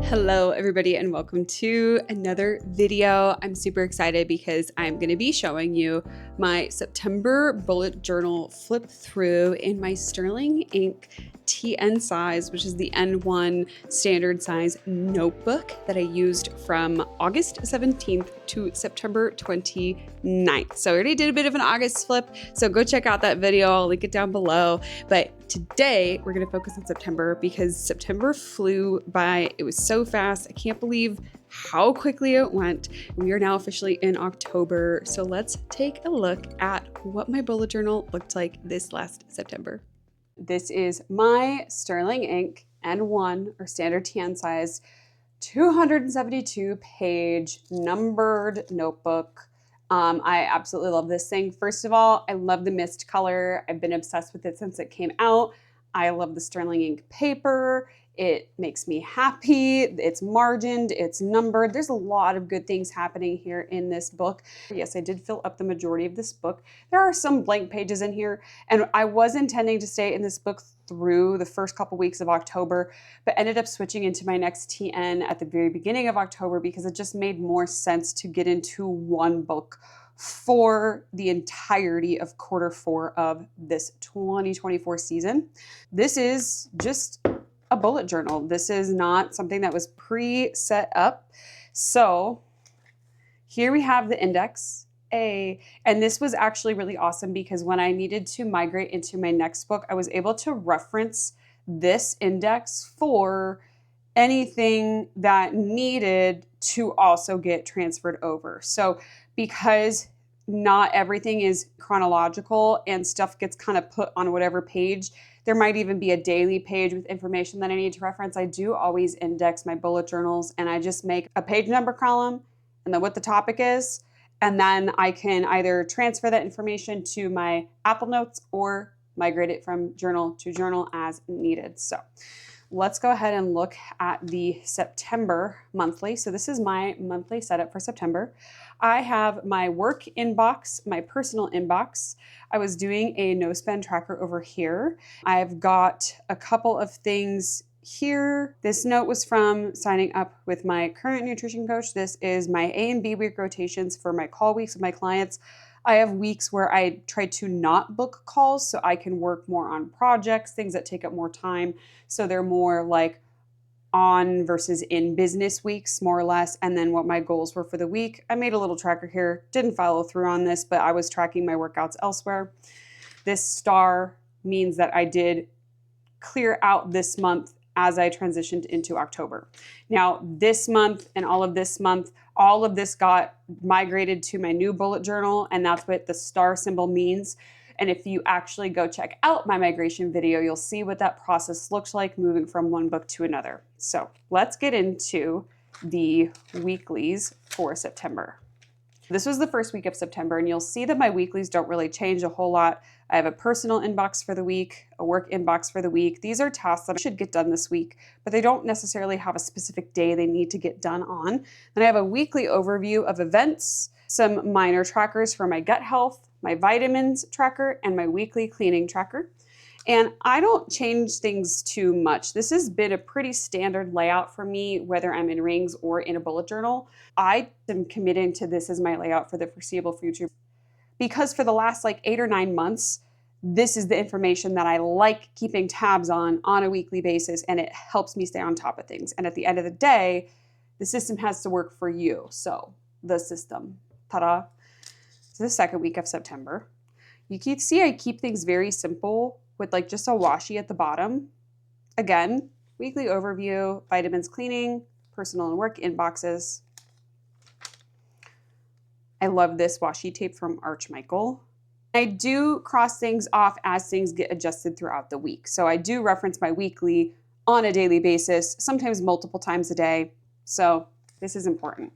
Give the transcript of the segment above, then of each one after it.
Hello everybody and welcome to another video. I'm super excited because I'm going to be showing you my September bullet journal flip through in my sterling ink TN size, which is the N1 standard size notebook that I used from August 17th to September 29th. So I already did a bit of an August flip, so go check out that video. I'll link it down below. But today we're going to focus on September because September flew by. It was so fast. I can't believe how quickly it went. We are now officially in October. So let's take a look at what my bullet journal looked like this last September. This is my sterling ink N1 or standard TN size 272 page numbered notebook. I absolutely love this thing. First of all, I love the mist color. I've been obsessed with it since it came out. I love the sterling ink paper. It makes me happy. It's margined, it's numbered. There's a lot of good things happening here in this book. Yes, I did fill up the majority of this book. There are some blank pages in here, and I was intending to stay in this book through the first couple weeks of October, but ended up switching into my next TN at the very beginning of October because it just made more sense to get into one book for the entirety of Q4 of this 2024 season. This is just a bullet journal. This is not something that was pre-set up. So here we have the index A, and this was actually really awesome because when I needed to migrate into my next book, I was able to reference this index for anything that needed to also get transferred over. So because not everything is chronological and stuff gets kind of put on whatever page, there might even be a daily page with information that I need to reference. I do always index my bullet journals, and I just make a page number column and then what the topic is. And then I can either transfer that information to my Apple Notes or migrate it from journal to journal as needed. So let's go ahead and look at the September monthly. So this is my monthly setup for September. I have my work inbox, my personal inbox. I was doing a no spend tracker over here. I've got a couple of things here. This note was from signing up with my current nutrition coach. This is my A and B week rotations for my call weeks with my clients. I have weeks where I try to not book calls so I can work more on projects, things that take up more time. So they're more like on versus in business weeks, more or less. And then what my goals were for the week. I made a little tracker here, didn't follow through on this, but I was tracking my workouts elsewhere. This star means that I did clear out this month as I transitioned into October. Now, this month and all of this month, all of this got migrated to my new bullet journal, and that's what the star symbol means. And if you actually go check out my migration video, you'll see what that process looks like moving from one book to another. So let's get into the weeklies for September. This was the first week of September, and you'll see that my weeklies don't really change a whole lot. I have a personal inbox for the week, a work inbox for the week. These are tasks that I should get done this week, but they don't necessarily have a specific day they need to get done on. Then I have a weekly overview of events, some minor trackers for my gut health, my vitamins tracker, and my weekly cleaning tracker. And I don't change things too much. This has been a pretty standard layout for me, whether I'm in rings or in a bullet journal. I am committing to this as my layout for the foreseeable future because for the last 8 or 9 months, this is the information that I like keeping tabs on a weekly basis, and it helps me stay on top of things. And at the end of the day, the system has to work for you. So the system, ta-da. So the second week of September, you can see I keep things very simple with just a washi at the bottom. Again, weekly overview, vitamins cleaning, personal and work inboxes. I love this washi tape from Arch Michael. I do cross things off as things get adjusted throughout the week. So I do reference my weekly on a daily basis, sometimes multiple times a day. So this is important.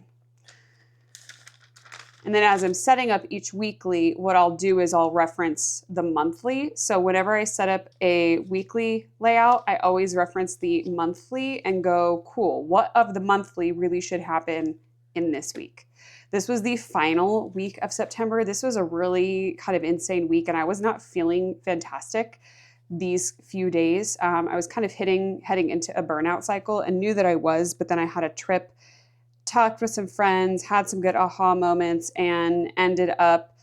And then as I'm setting up each weekly, what I'll do is I'll reference the monthly. So whenever I set up a weekly layout, I always reference the monthly and go, cool, what of the monthly really should happen in this week? This was the final week of September. This was a really kind of insane week, and I was not feeling fantastic. these few days. I was kind of heading into a burnout cycle and knew that I was, but then I had a trip, talked with some friends, had some good aha moments, and ended up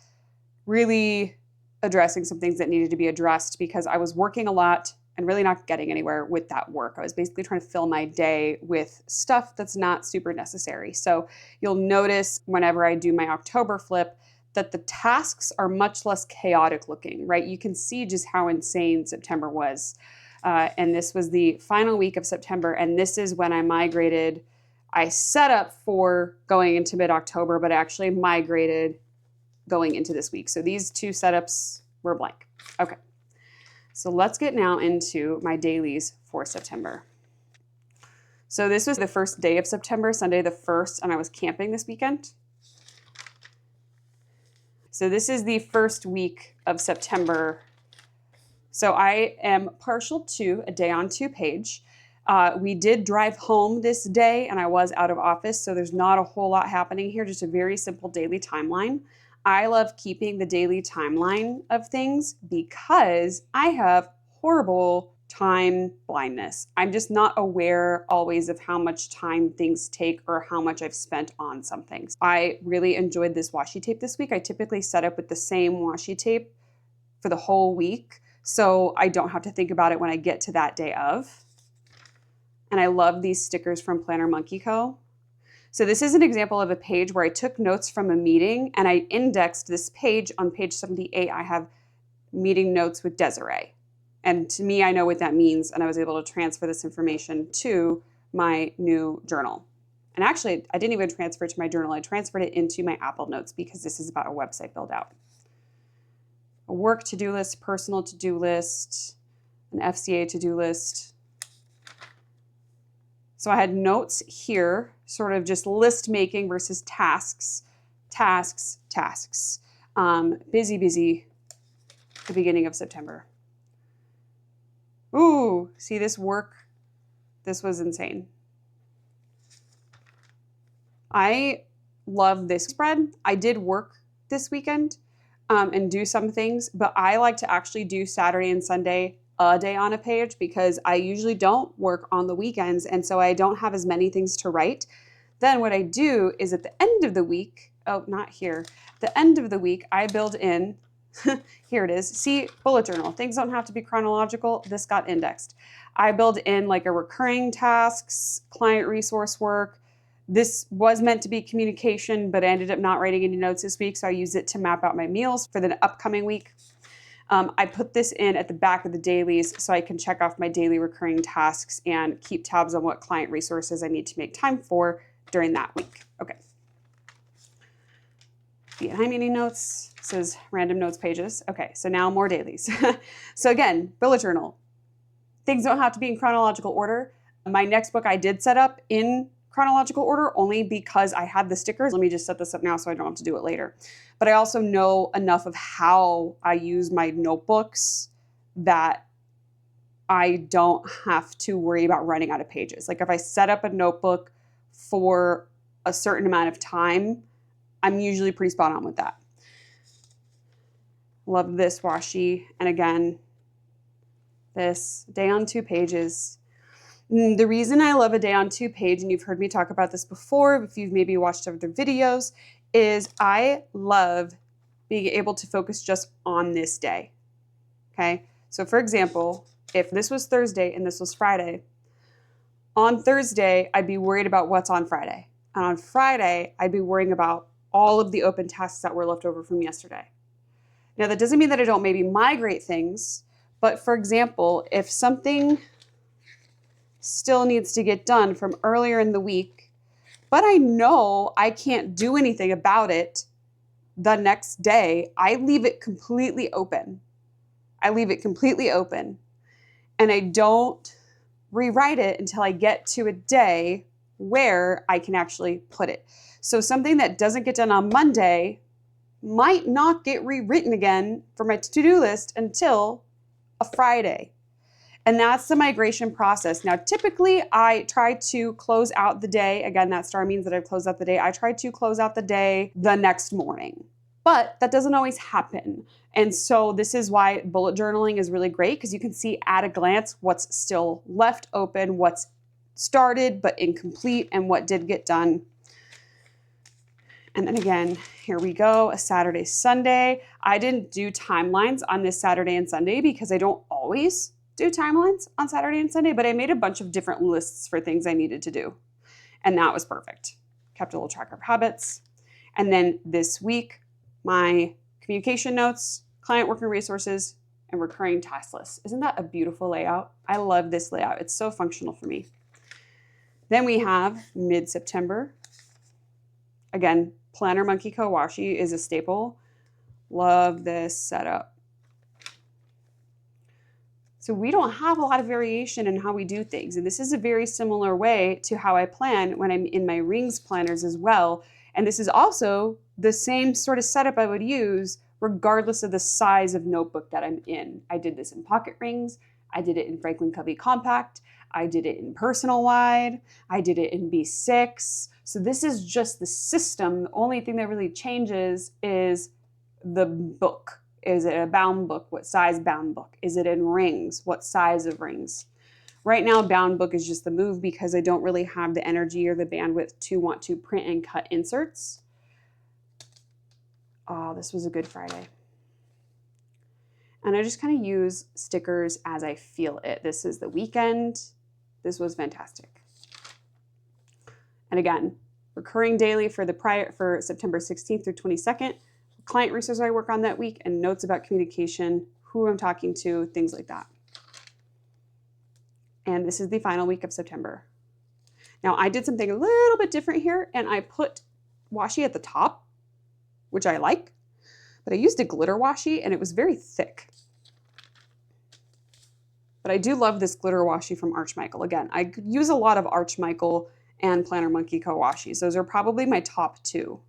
really addressing some things that needed to be addressed because I was working a lot and really not getting anywhere with that work. I was basically trying to fill my day with stuff that's not super necessary. So you'll notice whenever I do my October flip that the tasks are much less chaotic looking, right? You can see just how insane September was. And this was the final week of September, and this is when I migrated. I set up for going into mid-October, but I actually migrated going into this week. So these two setups were blank. Okay, so let's get now into my dailies for September. So this was the first day of September, Sunday the 1st, and I was camping this weekend. So this is the first week of September. So I am partial to a day on two page. We did drive home this day and I was out of office, so there's not a whole lot happening here, just a very simple daily timeline. I love keeping the daily timeline of things because I have horrible time blindness. I'm just not aware always of how much time things take or how much I've spent on something. I really enjoyed this washi tape this week. I typically set up with the same washi tape for the whole week, so I don't have to think about it when I get to that day of. And I love these stickers from Planner Monkey Co. So this is an example of a page where I took notes from a meeting and I indexed this page. On page 78, I have meeting notes with Desiree. And to me, I know what that means, and I was able to transfer this information to my new journal. And actually, I didn't even transfer it to my journal. I transferred it into my Apple Notes because this is about a website build out. A work to-do list, personal to-do list, an FCA to-do list. So I had notes here, sort of just list making versus tasks, tasks, tasks. Busy, the beginning of September. Ooh, see this work? This was insane. I love this spread. I did work this weekend and do some things, but I like to actually do Saturday and Sunday a day on a page because I usually don't work on the weekends, and so I don't have as many things to write. Then what I do is at the end of the week, oh, not here, the end of the week, I build in, here it is, see, bullet journal. Things don't have to be chronological. This got indexed. I build in like a recurring tasks, client resource work. This was meant to be communication, but I ended up not writing any notes this week, so I use it to map out my meals for the upcoming week. I put this in at the back of the dailies so I can check off my daily recurring tasks and keep tabs on what client resources I need to make time for during that week. Okay. Behind meeting notes says random notes pages. Okay, so now more dailies. So again, bullet journal. Things don't have to be in chronological order. My next book I did set up in chronological order only because I had the stickers. Let me just set this up now so I don't have to do it later. But I also know enough of how I use my notebooks that I don't have to worry about running out of pages. Like if I set up a notebook for a certain amount of time, I'm usually pretty spot on with that. Love this washi. And again, this day on 2 pages. The reason I love a day on 2 page, and you've heard me talk about this before, if you've maybe watched other videos, is I love being able to focus just on this day. Okay. So for example, if this was Thursday and this was Friday, on Thursday, I'd be worried about what's on Friday. And on Friday, I'd be worrying about all of the open tasks that were left over from yesterday. Now, that doesn't mean that I don't maybe migrate things, but for example, if something still needs to get done from earlier in the week, but I know I can't do anything about it the next day, I leave it completely open. I leave it completely open, and I don't rewrite it until I get to a day where I can actually put it. So something that doesn't get done on Monday might not get rewritten again for my to-do list until a Friday. And that's the migration process. Now, typically I try to close out the day. Again, that star means that I've closed out the day. I try to close out the day the next morning. But that doesn't always happen. And so this is why bullet journaling is really great, because you can see at a glance what's still left open, what's started but incomplete, and what did get done. And then again, here we go, a Saturday, Sunday. I didn't do timelines on this Saturday and Sunday because I don't always do timelines on Saturday and Sunday, but I made a bunch of different lists for things I needed to do. And that was perfect. Kept a little tracker of habits. And then this week, my communication notes, client working resources, and recurring task lists. Isn't that a beautiful layout? I love this layout. It's so functional for me. Then we have mid-September. Again, Planner Monkey Co. washi is a staple. Love this setup. So we don't have a lot of variation in how we do things. And this is a very similar way to how I plan when I'm in my rings planners as well. And this is also the same sort of setup I would use regardless of the size of notebook that I'm in. I did this in pocket rings. I did it in Franklin Covey Compact. I did it in Personal Wide. I did it in B6. So this is just the system. The only thing that really changes is the book. Is it a bound book? What size bound book? Is it in rings? What size of rings? Right now, bound book is just the move because I don't really have the energy or the bandwidth to want to print and cut inserts. Oh, this was a good Friday. And I just kind of use stickers as I feel it. This is the weekend. This was fantastic. And again, recurring daily for September 16th through 22nd, client resources I work on that week, and notes about communication, who I'm talking to, things like that. And this is the final week of September. Now I did something a little bit different here, and I put washi at the top, which I like, but I used a glitter washi and it was very thick. But I do love this glitter washi from Archmichael. Again, I use a lot of Archmichael and Planner Monkey Co. washis. Those are probably my top two.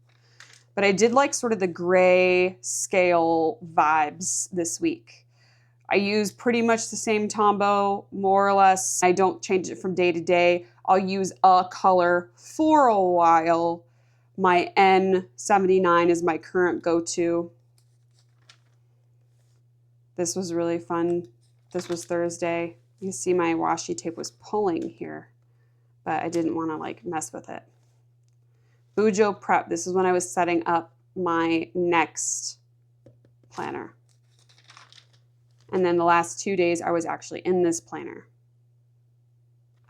But I did like sort of the gray scale vibes this week. I use pretty much the same Tombow, more or less. I don't change it from day to day. I'll use a color for a while. My N79 is my current go-to. This was really fun. This was Thursday. You see my washi tape was pulling here, but I didn't want to like mess with it. Bujo Prep. This is when I was setting up my next planner. And then the last 2 days I was actually in this planner.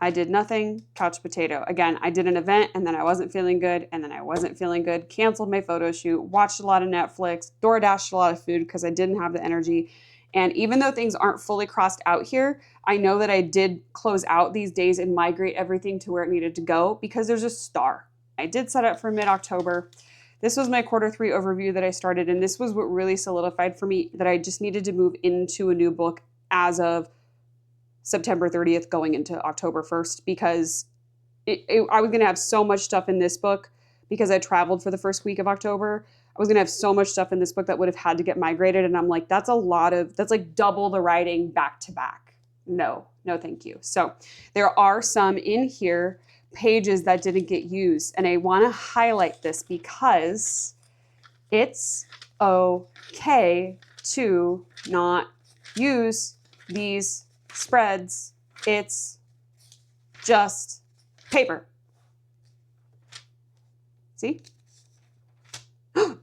I did nothing, couch potato. Again, I did an event and then I wasn't feeling good and then I wasn't feeling good, canceled my photo shoot, watched a lot of Netflix, DoorDashed a lot of food because I didn't have the energy. And even though things aren't fully crossed out here, I know that I did close out these days and migrate everything to where it needed to go because there's a star. I did set up for mid-October. This was my quarter 3 overview that I started, and this was what really solidified for me that I just needed to move into a new book as of September 30th going into October 1st because I was going to have so much stuff in this book because I traveled for the first week of October. I was going to have so much stuff in this book that would have had to get migrated, and I'm like, that's like double the writing back to back. No, thank you. So there are some in here pages that didn't get used, and I want to highlight this because it's okay to not use these spreads. It's just paper. See?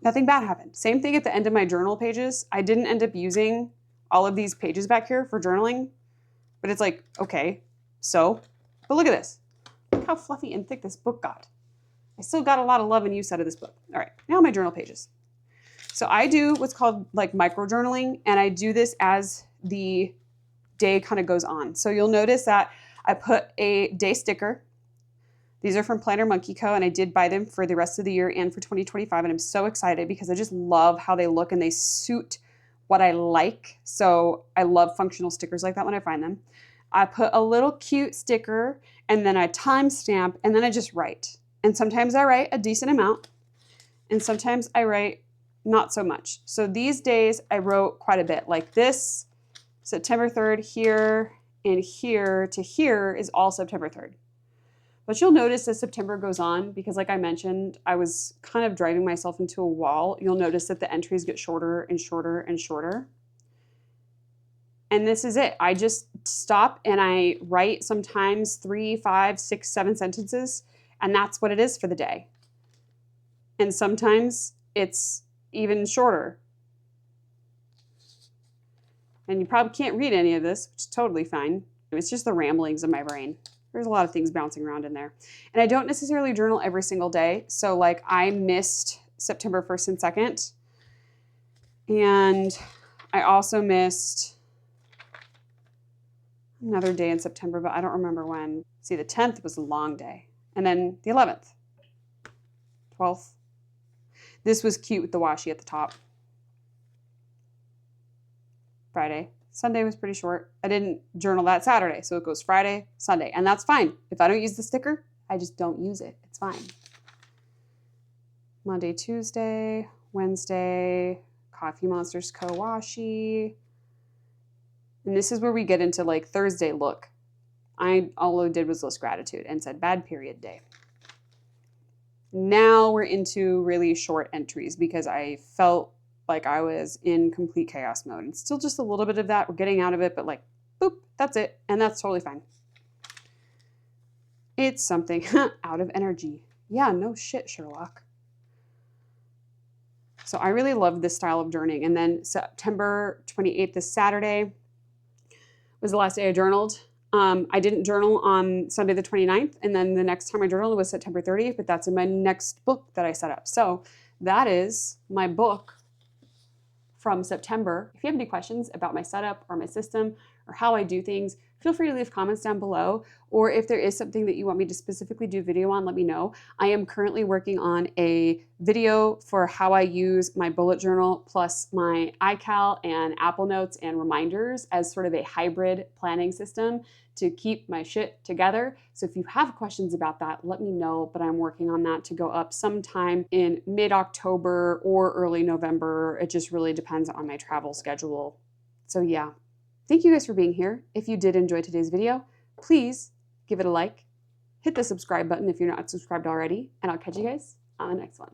Nothing bad happened. Same thing at the end of my journal pages. I didn't end up using all of these pages back here for journaling, but it's like, okay, so, but look at this. Look how fluffy and thick this book got. I still got a lot of love and use out of this book. All right, now my journal pages. So I do what's called like microjournaling, and I do this as the day kind of goes on. So you'll notice that I put a day sticker. These are from Planner Monkey Co. and I did buy them for the rest of the year and for 2025. And I'm so excited because I just love how they look and they suit what I like. So I love functional stickers like that when I find them. I put a little cute sticker and then I timestamp and then I just write. And sometimes I write a decent amount and sometimes I write not so much. So these days I wrote quite a bit. Like this, September 3rd here and here to here is all September 3rd. But you'll notice as September goes on, because like I mentioned, I was kind of driving myself into a wall. You'll notice that the entries get shorter and shorter and shorter. And this is it. I just stop and I write sometimes 3, 5, 6, 7 sentences, and that's what it is for the day. And sometimes it's even shorter. And you probably can't read any of this, which is totally fine. It's just the ramblings of my brain. There's a lot of things bouncing around in there. And I don't necessarily journal every single day. So like I missed September 1st and 2nd. And I also missed another day in September, but I don't remember when. See, the 10th was a long day. And then the 11th, 12th. This was cute with the washi at the top. Friday. Sunday was pretty short. I didn't journal that Saturday, so it goes Friday, Sunday, and that's fine. If I don't use the sticker, I just don't use it. It's fine. Monday, Tuesday, Wednesday, Coffee Monsters Co-washi. And this is where we get into like Thursday look. All I did was list gratitude and said bad period day. Now we're into really short entries because I felt like I was in complete chaos mode. It's still just a little bit of that. We're getting out of it, but like, boop, that's it. And that's totally fine. It's something out of energy. Yeah, no shit, Sherlock. So I really love this style of journaling. And then September 28th, this Saturday, was the last day I journaled. I didn't journal on Sunday the 29th, and then the next time I journaled was September 30th, but that's in my next book that I set up. So that is my book from September. If you have any questions about my setup or my system or how I do things, feel free to leave comments down below. Or if there is something that you want me to specifically do video on, let me know. I am currently working on a video for how I use my bullet journal plus my iCal and Apple Notes and reminders as sort of a hybrid planning system to keep my shit together. So if you have questions about that, let me know, but I'm working on that to go up sometime in mid-October or early November. It just really depends on my travel schedule. So yeah, thank you guys for being here. If you did enjoy today's video, please give it a like, hit the subscribe button if you're not subscribed already, and I'll catch you guys on the next one.